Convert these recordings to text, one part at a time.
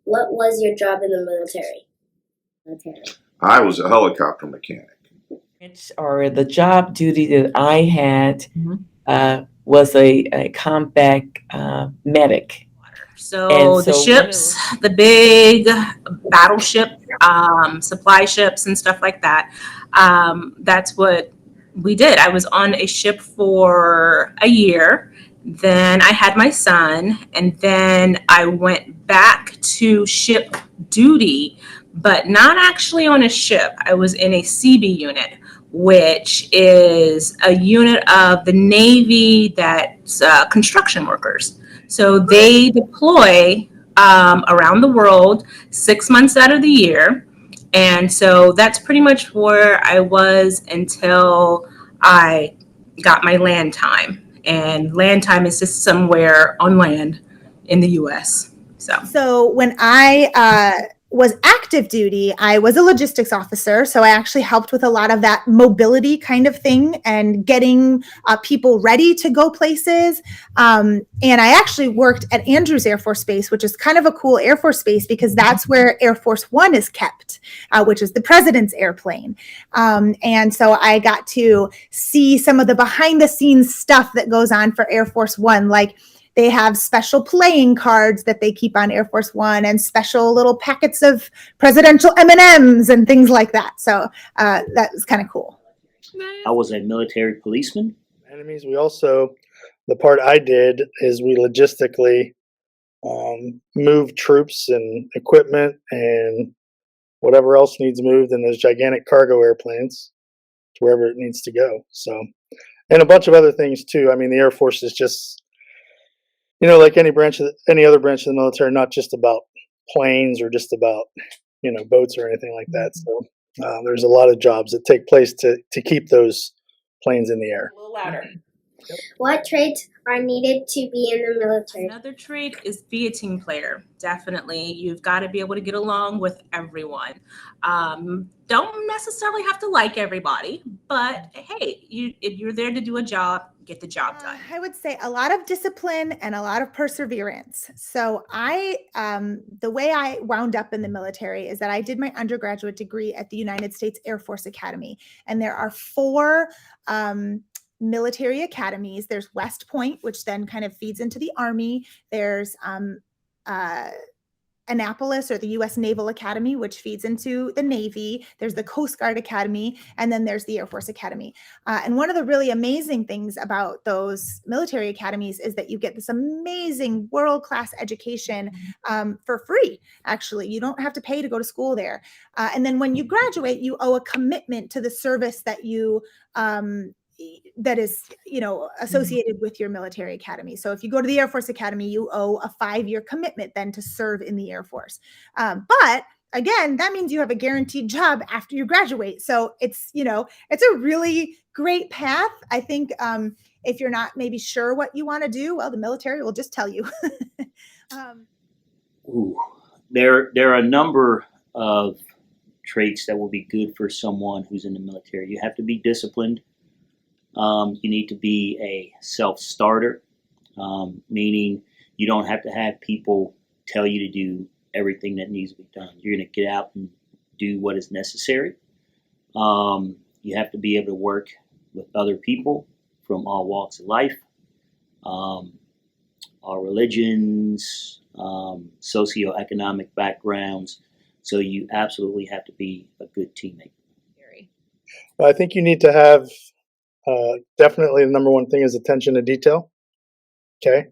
What was your job in the military? I was a helicopter mechanic. Or the job duty that I had was a combat medic. So the ships, the big battleship, supply ships and stuff like that, that's what we did. I was on a ship for a year. Then I had my son, and then I went back to ship duty, but not actually on a ship. I was in a CB unit, which is a unit of the Navy that's construction workers. So they deploy around the world 6 months out of the year. And so that's pretty much where I was until I got my land time. And land time is just somewhere on land in the US. So when I was active duty, I was a logistics officer. So I actually helped with a lot of that mobility kind of thing and getting people ready to go places. And I actually worked at Andrews Air Force Base, which is kind of a cool Air Force base because that's where Air Force One is kept, which is the president's airplane. And so I got to see some of the behind the scenes stuff that goes on for Air Force One, like they have special playing cards that they keep on Air Force One and special little packets of presidential M&Ms and things like that. So that was kind of cool. I was a military policeman. Enemies. We also, the part I did is we logistically moved troops and equipment and whatever else needs moved in those gigantic cargo airplanes to wherever it needs to go. So, and a bunch of other things too. I mean, the Air Force is just, like any other branch of the military, not just about planes or just about, boats or anything like that. So there's a lot of jobs that take place to keep those planes in the air. A little louder. Yep. What traits are needed to be in the military? Another trait is be a team player. Definitely. You've got to be able to get along with everyone. Don't necessarily have to like everybody, but hey, if you're there to do a job, get the job done. I would say a lot of discipline and a lot of perseverance. So the way I wound up in the military is that I did my undergraduate degree at the United States Air Force Academy. And there are 4 military academies. There's West Point, which then kind of feeds into the Army. There's Annapolis, or the U.S. Naval Academy, which feeds into the Navy. There's the Coast Guard Academy, and then there's the Air Force Academy. And one of the really amazing things about those military academies is that you get this amazing world-class education for free. Actually, you don't have to pay to go to school there. And then when you graduate, you owe a commitment to the service that you that is, associated with your military academy. So if you go to the Air Force Academy, you owe a 5-year commitment then to serve in the Air Force. But again, that means you have a guaranteed job after you graduate. So it's a really great path. I think if you're not maybe sure what you want to do, well, the military will just tell you. There are a number of traits that will be good for someone who's in the military. You have to be disciplined. You need to be a self-starter, meaning you don't have to have people tell you to do everything that needs to be done. You're going to get out and do what is necessary. You have to be able to work with other people from all walks of life, all religions, socioeconomic backgrounds. So you absolutely have to be a good teammate. Well, I think you need to have definitely the number one thing is attention to detail. Okay.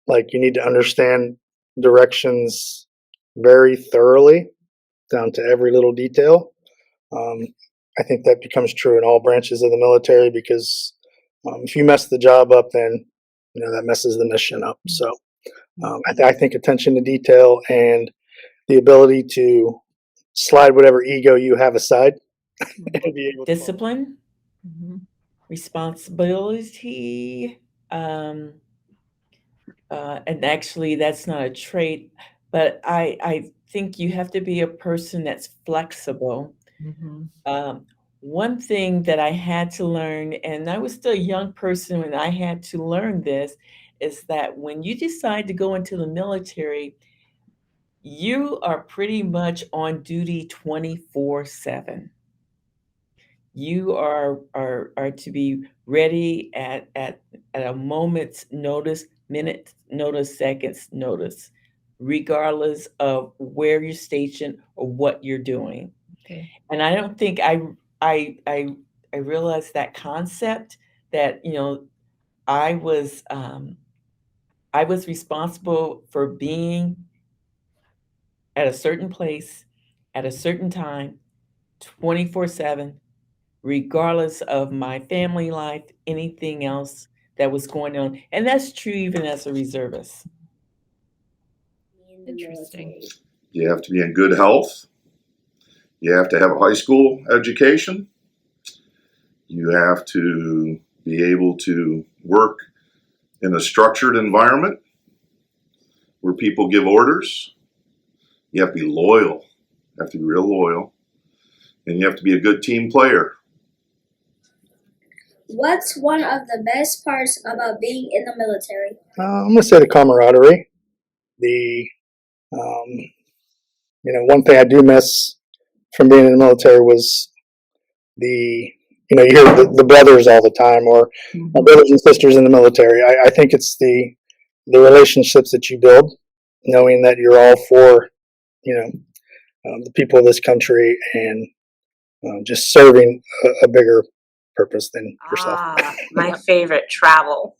Like you need to understand directions very thoroughly down to every little detail. I think that becomes true in all branches of the military because if you mess the job up, then that messes the mission up. So I think attention to detail and the ability to slide whatever ego you have aside and be able to Discipline, responsibility, and actually that's not a trait, but I think you have to be a person that's flexible. One thing that I had to learn, and I was still a young person when I had to learn this, is that when you decide to go into the military, you are pretty much on duty 24/7. You are to be ready at a moment's notice, minute notice, seconds notice, regardless of where you're stationed or what you're doing. Okay. And I don't think I realized that concept that, I was responsible for being at a certain place, at a certain time, 24/7, regardless of my family life, anything else that was going on. And that's true even as a reservist. In the Interesting. military. You have to be in good health. You have to have a high school education. You have to be able to work in a structured environment where people give orders. You have to be loyal. You have to be real loyal. And you have to be a good team player. What's one of the best parts about being in the military? I'm gonna say the camaraderie. The one thing I do miss from being in the military was you hear the brothers all the time, or my brothers and sisters in the military. I think it's the relationships that you build, knowing that you're all for the people of this country, and just serving a bigger purpose than yourself. My favorite, travel.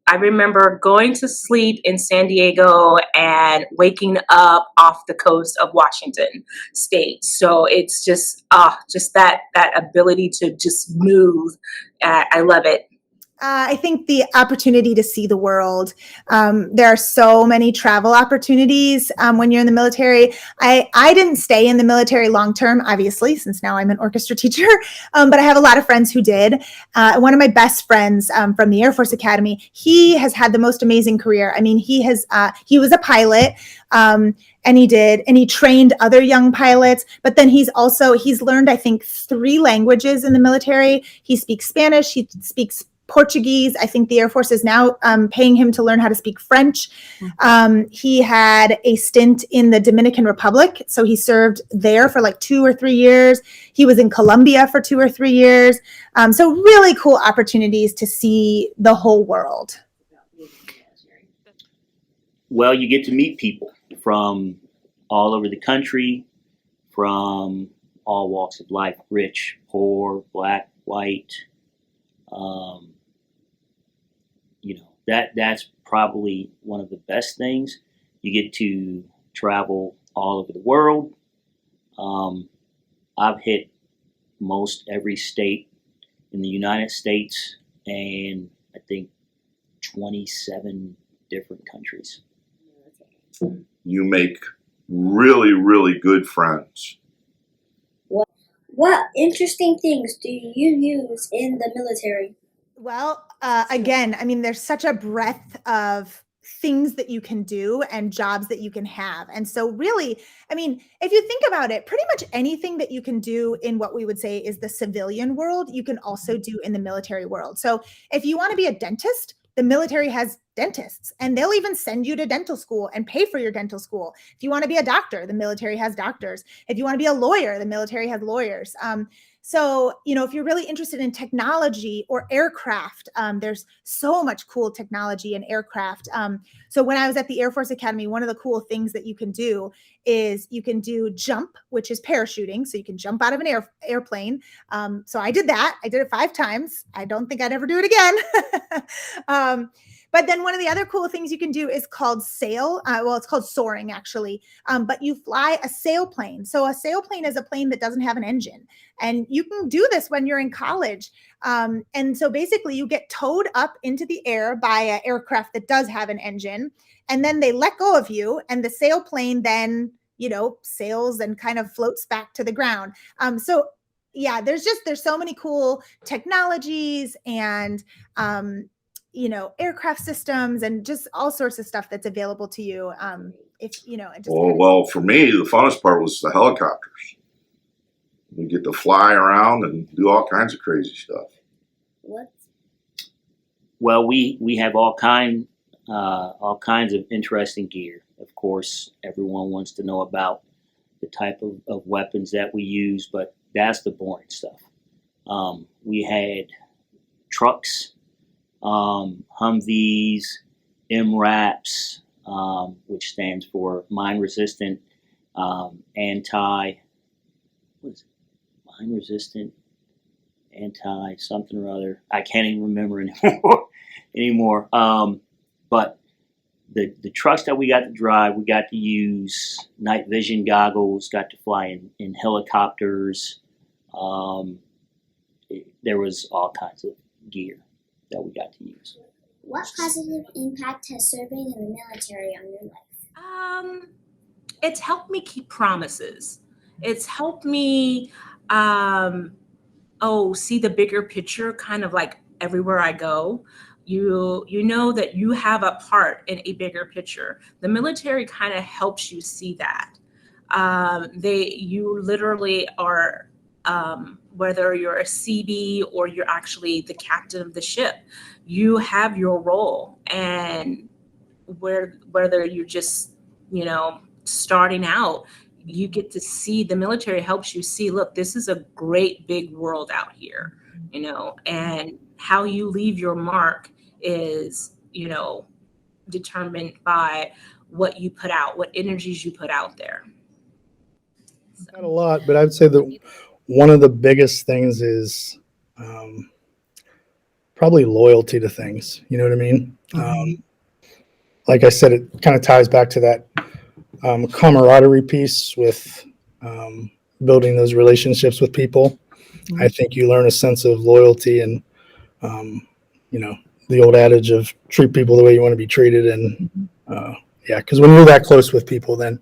I remember going to sleep in San Diego and waking up off the coast of Washington State. So it's just that ability to just move. I love it. I think the opportunity to see the world. There are so many travel opportunities when you're in the military. I didn't stay in the military long term, obviously, since now I'm an orchestra teacher, but I have a lot of friends who did. One of my best friends from the Air Force Academy, he has had the most amazing career. I mean, he was a pilot. And he trained other young pilots, but then he's learned, I think, 3 languages in the military. He speaks Spanish, he speaks Portuguese. I think the Air Force is now paying him to learn how to speak French. He had a stint in the Dominican Republic, so he served there for like 2 or 3 years. He was in Colombia for 2 or 3 years. So really cool opportunities to see the whole world. Well, you get to meet people from all over the country, from all walks of life, rich, poor, black, white. That's probably one of the best things. You get to travel all over the world. I've hit most every state in the United States, and I think 27 different countries. You make really, really good friends. What interesting things do you use in the military? Well, again, I mean, there's such a breadth of things that you can do and jobs that you can have. And so really, I mean, if you think about it, pretty much anything that you can do in what we would say is the civilian world, you can also do in the military world. So if you want to be a dentist, the military has dentists, and they'll even send you to dental school and pay for your dental school. If you want to be a doctor, the military has doctors. If you want to be a lawyer, the military has lawyers. So, if you're really interested in technology or aircraft, there's so much cool technology in aircraft. So when I was at the Air Force Academy, one of the cool things that you can do is you can do jump, which is parachuting. So you can jump out of an airplane. So I did that. I did it 5 times. I don't think I'd ever do it again. But then one of the other cool things you can do is called sail. It's called soaring, actually. But you fly a sailplane. So a sailplane is a plane that doesn't have an engine. And you can do this when you're in college. And so basically you get towed up into the air by an aircraft that does have an engine. And then they let go of you. And the sailplane then, sails and kind of floats back to the ground. So yeah, there's so many cool technologies and, aircraft systems and just all sorts of stuff that's available to you. Well, for me, the funnest part was the helicopters. We get to fly around and do all kinds of crazy stuff. What? Well, we have all kinds of interesting gear of course, everyone wants to know about the type of weapons that we use, but that's the boring stuff. We had trucks, Humvees, MRAPs, which stands for mine resistant, anti, what is it? Mine resistant, anti something or other. I can't even remember anymore. But the trucks that we got to drive, we got to use night vision goggles, got to fly in helicopters. There was all kinds of gear that we got to use. What positive impact has serving in the military on your life? It's helped me keep promises. It's helped me see the bigger picture kind of like everywhere I go. You know that you have a part in a bigger picture. The military kind of helps you see that. You literally are, whether you're a CB or you're actually the captain of the ship, you have your role. And whether you're just, starting out, you get to see, the military helps you see, look, this is a great big world out here, and how you leave your mark is, determined by what you put out, what energies you put out there. Not a lot, but I'd say that one of the biggest things is probably loyalty to things. You know what I mean? Like I said, it kind of ties back to that camaraderie piece with building those relationships with people. I think you learn a sense of loyalty and, the old adage of treat people the way you want to be treated. And because when you're that close with people, then,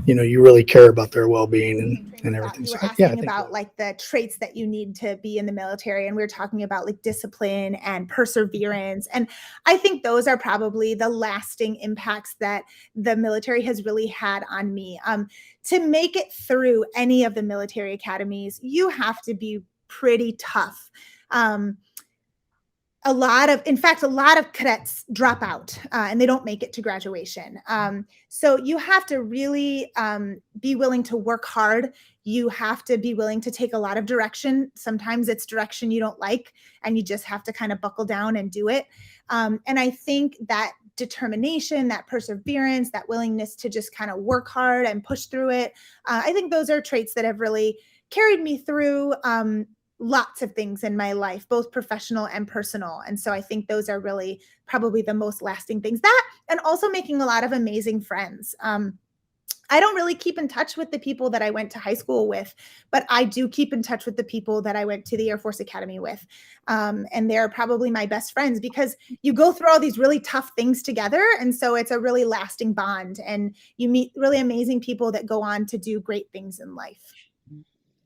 you really care about their well-being and everything. You So, were asking I think about like the traits that you need to be in the military, and we were talking about like discipline and perseverance. And I think those are probably the lasting impacts that the military has really had on me. To make it through any of the military academies, you have to be pretty tough. A lot of cadets drop out and they don't make it to graduation. So you have to really be willing to work hard. You have to be willing to take a lot of direction. Sometimes it's direction you don't like, and you just have to kind of buckle down and do it. And I think that determination, that perseverance, that willingness to just kind of work hard and push through it, I think those are traits that have really carried me through lots of things in my life, both professional and personal. And so I think those are really probably the most lasting things. That, and also making a lot of amazing friends. I don't really keep in touch with the people that I went to high school with, but I do keep in touch with the people that I went to the Air Force Academy with. And they're probably my best friends because you go through all these really tough things together. And so it's a really lasting bond, and you meet really amazing people that go on to do great things in life.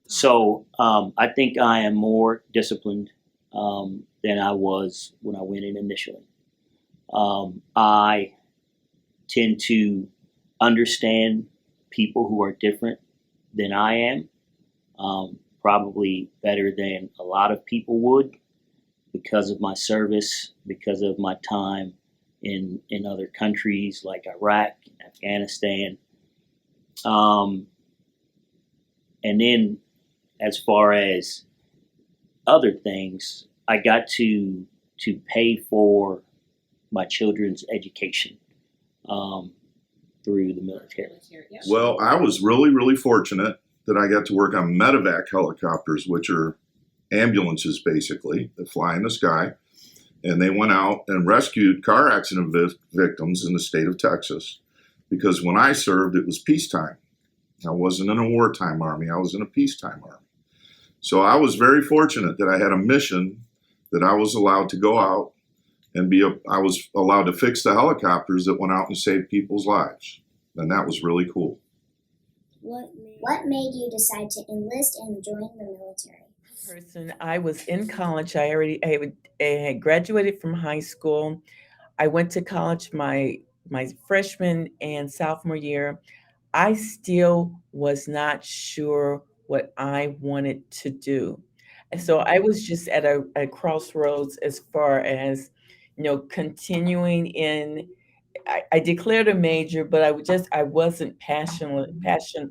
So I think I am more disciplined than I was when I went in initially. I tend to understand people who are different than I am, probably better than a lot of people would, because of my service, because of my time in other countries like Iraq, Afghanistan. And then as far as other things, I got to pay for my children's education through the military. Well, I was really, really fortunate that I got to work on medevac helicopters, which are ambulances basically that fly in the sky. And they went out and rescued car accident victims in the state of Texas, because when I served, it was peacetime. I wasn't in a wartime army. I was in a peacetime army. So I was very fortunate that I had a mission that I was allowed to go out and I was allowed to fix the helicopters that went out and saved people's lives. And that was really cool. What made you decide to enlist and join the military? I was in college. I had graduated from high school. I went to college my freshman and sophomore year. I still was not sure what I wanted to do. And so I was just at a crossroads as far as, continuing in I declared a major, but I wasn't passionate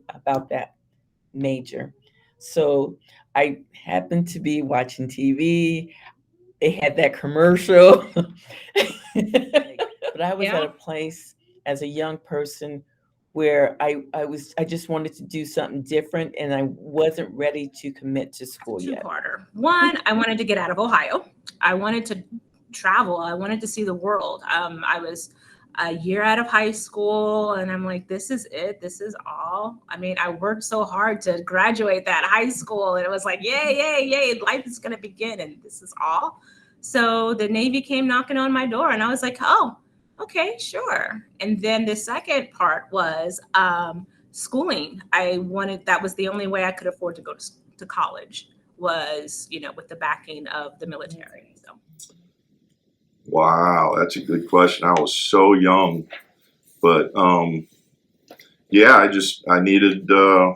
about that major. So I happened to be watching TV. They had that commercial. But I was at a place as a young person where I just wanted to do something different, and I wasn't ready to commit to school yet. Two-parter. One, I wanted to get out of Ohio. I wanted to travel. I wanted to see the world. I was a year out of high school, and I'm like, this is it. This is all. I mean, I worked so hard to graduate that high school, and it was like, yay, yay, yay, life is going to begin, and this is all. So the Navy came knocking on my door, and I was like, oh, okay, sure. And then the second part was schooling. That was the only way I could afford to go to college, was, with the backing of the military. So. Wow, that's a good question. I was so young, but yeah, I needed a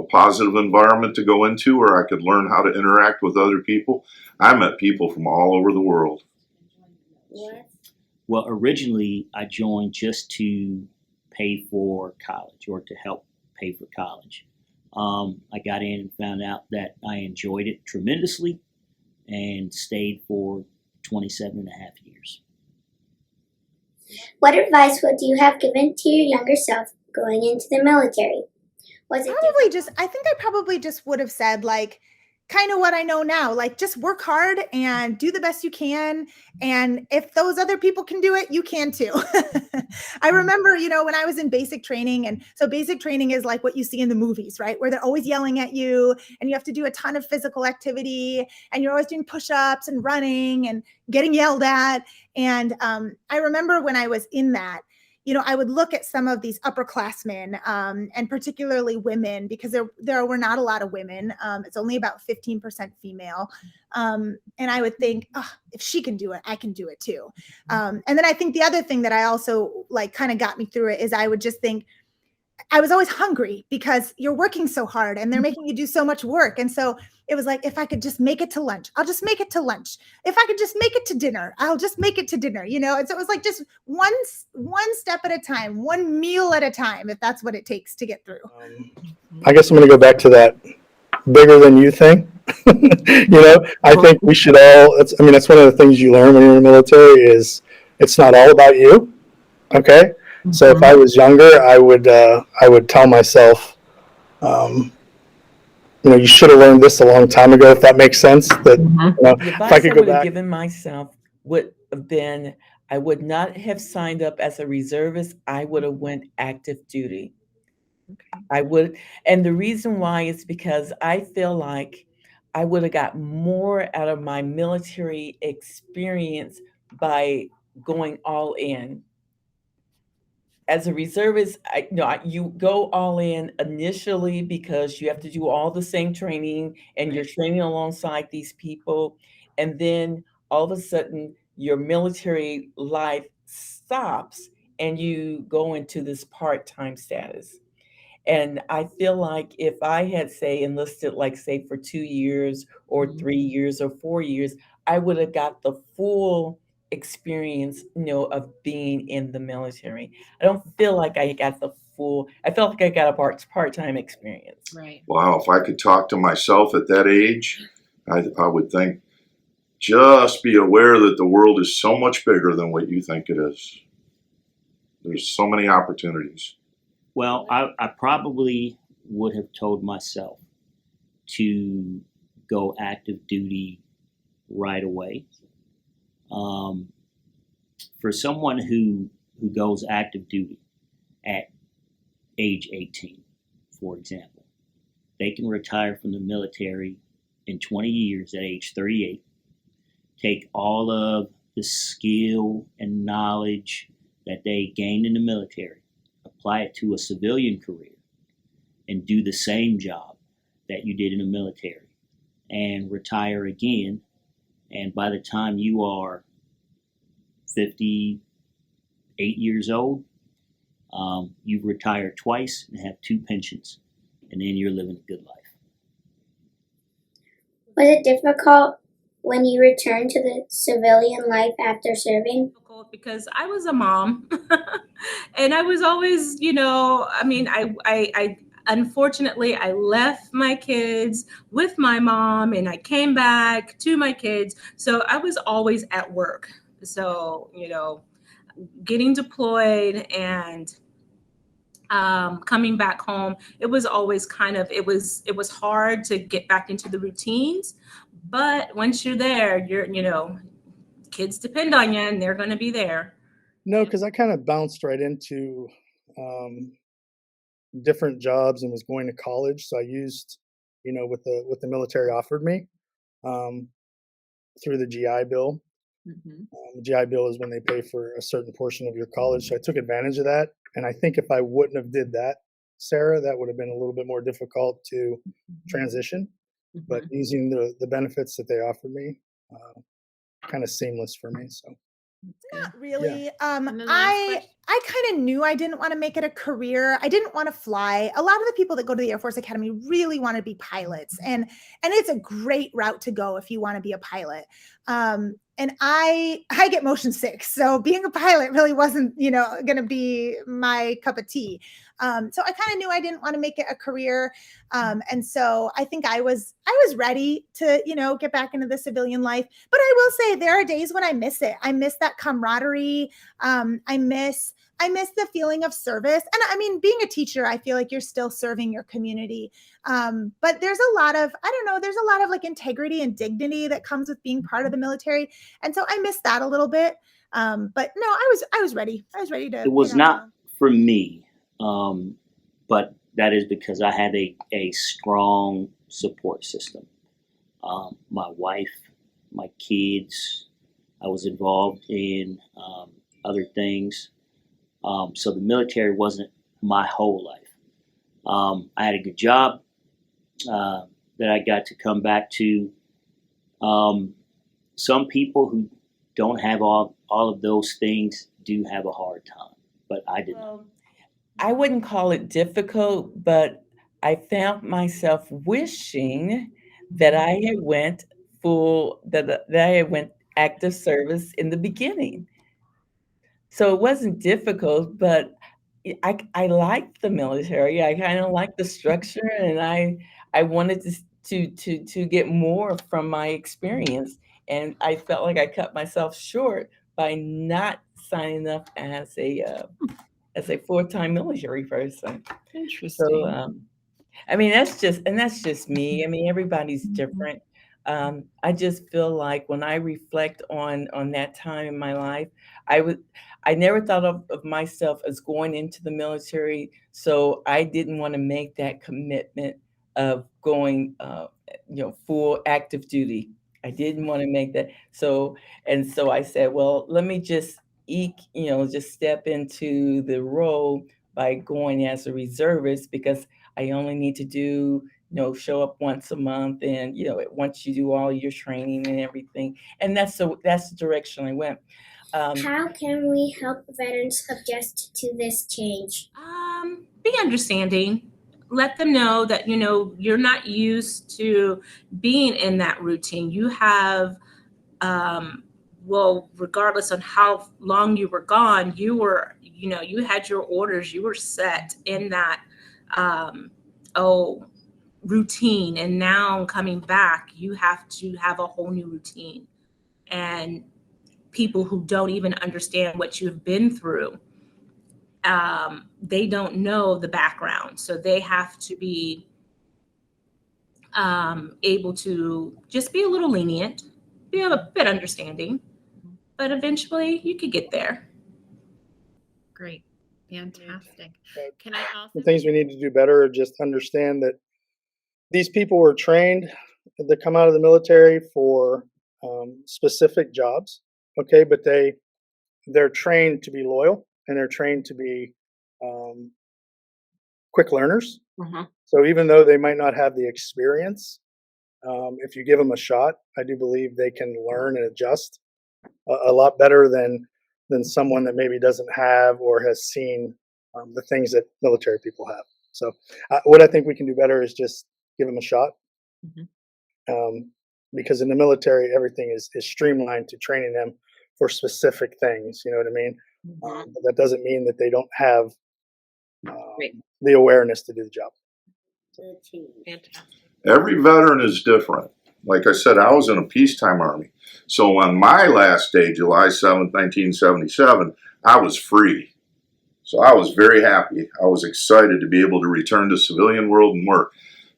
positive environment to go into where I could learn how to interact with other people. I met people from all over the world. Well, originally I joined just to pay for college, or to help pay for college. I got in and found out that I enjoyed it tremendously and stayed for 27 and a half years. What advice would you have given to your younger self going into the military? Was it I think I probably just would have said, like, kind of what I know now, like, just work hard and do the best you can. And if those other people can do it, you can too. I remember, when I was in basic training, and so basic training is like what you see in the movies, right? Where they're always yelling at you and you have to do a ton of physical activity, and you're always doing push-ups and running and getting yelled at. And I remember when I was in that, I would look at some of these upperclassmen, and particularly women, because there were not a lot of women. It's only about 15% female. And I would think, oh, if she can do it, I can do it too. And then I think the other thing that I also kind of got me through it is I would just think, I was always hungry because you're working so hard and they're making you do so much work. And so it was like, if I could just make it to lunch, I'll just make it to lunch. If I could just make it to dinner, I'll just make it to dinner, And so it was like just one step at a time, one meal at a time, if that's what it takes to get through. I guess I'm going to go back to that bigger than you thing. I think we should all, that's one of the things you learn when you're in the military is it's not all about you. Okay. So if I was younger, I would tell myself, you should have learned this a long time ago, if that makes sense. That The if I advice could I go would have back, given myself would have been, I would not have signed up as a reservist. I would have went active duty. I would, and the reason why is because I feel like I would have got more out of my military experience by going all in. As a reservist, you go all in initially because you have to do all the same training and you're training alongside these people. And then all of a sudden, your military life stops and you go into this part-time status. And I feel like if I had, say, enlisted, like, say, for 2 years or 3 years or 4 years, I would have got the full experience, of being in the military. I don't feel like I got I felt like I got a part-time experience. Right. Wow, if I could talk to myself at that age, I would think, just be aware that the world is so much bigger than what you think it is. There's so many opportunities. Well, I probably would have told myself to go active duty right away. For someone who goes active duty at age 18, for example, they can retire from the military in 20 years at age 38, take all of the skill and knowledge that they gained in the military, apply it to a civilian career, and do the same job that you did in the military, and retire again. And by the time you are 58 years old, you've retired twice and have 2 pensions, and then you're living a good life. Was it difficult when you returned to the civilian life after serving? Difficult because I was a mom and I was always, I mean, I unfortunately I left my kids with my mom and I came back to my kids. So I was always at work. So, getting deployed and coming back home, it was always it was hard to get back into the routines. But once you're there, kids depend on you and they're going to be there. No, because I kind of bounced right into um, different jobs and was going to college. So I used, what the military offered me um, through the GI Bill. The GI Bill is when they pay for a certain portion of your college. So I took advantage of that. And I think if I wouldn't have did that, Sarah, that would have been a little bit more difficult to transition. But using the benefits that they offered me, kind of seamless for me. So Not really. And then last I question. I kind of knew I didn't want to make it a career. I didn't want to fly. A lot of the people that go to the Air Force Academy really want to be pilots, and it's a great route to go if you want to be a pilot. And I get motion sick, so being a pilot really wasn't going to be my cup of tea. So I kind of knew I didn't want to make it a career, and so I think I was ready to get back into the civilian life. But I will say there are days when I miss it. I miss that camaraderie. I miss the feeling of service. And I mean, being a teacher, I feel like you're still serving your community. But there's a lot of, I don't know, there's a lot of like integrity and dignity that comes with being part of the military. And so I miss that a little bit. But no, I was ready. I was ready to. It was not for me, but that is because I have a strong support system. My wife, my kids, I was involved in other things. So the military wasn't my whole life. I had a good job that I got to come back to. Some people who don't have all of those things do have a hard time, but I did not. Well, I wouldn't call it difficult, but I found myself wishing that I had went that I had went active service in the beginning. So it wasn't difficult, but I liked the military. I kind of liked the structure, and I wanted to get more from my experience, and I felt like I cut myself short by not signing up as a full-time military person. Interesting. So I mean, that's just me. I mean, everybody's different. I just feel like when I reflect on that time in my life, I never thought of myself as going into the military, so I didn't want to make that commitment of going, full active duty. I didn't want to make that. So I said, well, let me just just step into the role by going as a reservist because I only need to do, show up once a month and, once you do all your training and everything. And that's the direction I went. How can we help veterans adjust to this change? Be understanding. Let them know that you're not used to being in that routine. You have regardless on how long you were gone, you had your orders, you were set in that routine, and now coming back, you have to have a whole new routine. And people who don't even understand what you've been through, they don't know the background, so they have to be able to just be a little lenient, be a bit understanding, but eventually you could get there. Great. Fantastic. But Can I also the things we need to do better are just understand that these people were trained to come out of the military for specific jobs, okay? But they're trained to be loyal and they're trained to be quick learners. So even though they might not have the experience, if you give them a shot, I do believe they can learn and adjust a lot better than someone that maybe doesn't have or has seen the things that military people have. So what I think we can do better is just give them a shot. because in the military, everything is streamlined to training them for specific things. You know what I mean? But that doesn't mean that they don't have Great. the awareness to do the job. Fantastic. Every veteran is different. Like I said, I was in a peacetime Army. So on my last day, July 7th, 1977, I was free. So I was very happy. I was excited to be able to return to civilian world and work.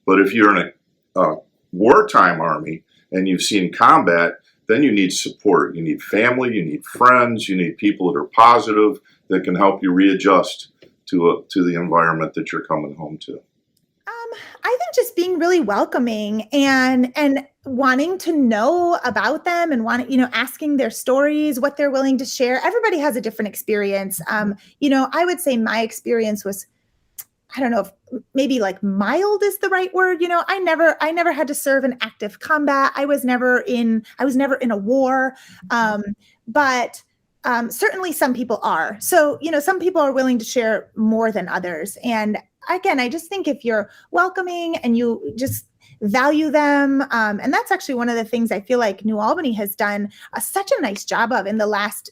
But if you're in a wartime Army and you've seen combat, then you need support. You need family, you need friends, you need people that are positive, that can help you readjust to the environment that you're coming home to. I think just being really welcoming and wanting to know about them and asking their stories, what they're willing to share. Everybody has a different experience. I would say my experience was, I don't know if maybe like mild is the right word. I never had to serve in active combat. I was never in a war. But certainly some people are. So, some people are willing to share more than others. And again, I just think if you're welcoming and you just value them, and that's actually one of the things I feel like New Albany has done such a nice job of in the last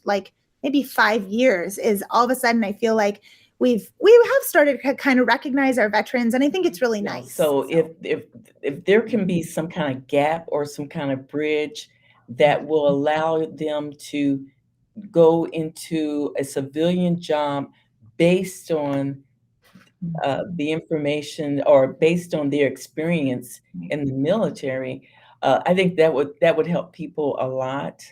maybe 5 years, is all of a sudden I feel like we have started to kind of recognize our veterans, and I think it's really nice. So if there can be some kind of gap or some kind of bridge that will allow them to go into a civilian job based on the information or based on their experience in the military, I think that would help people a lot.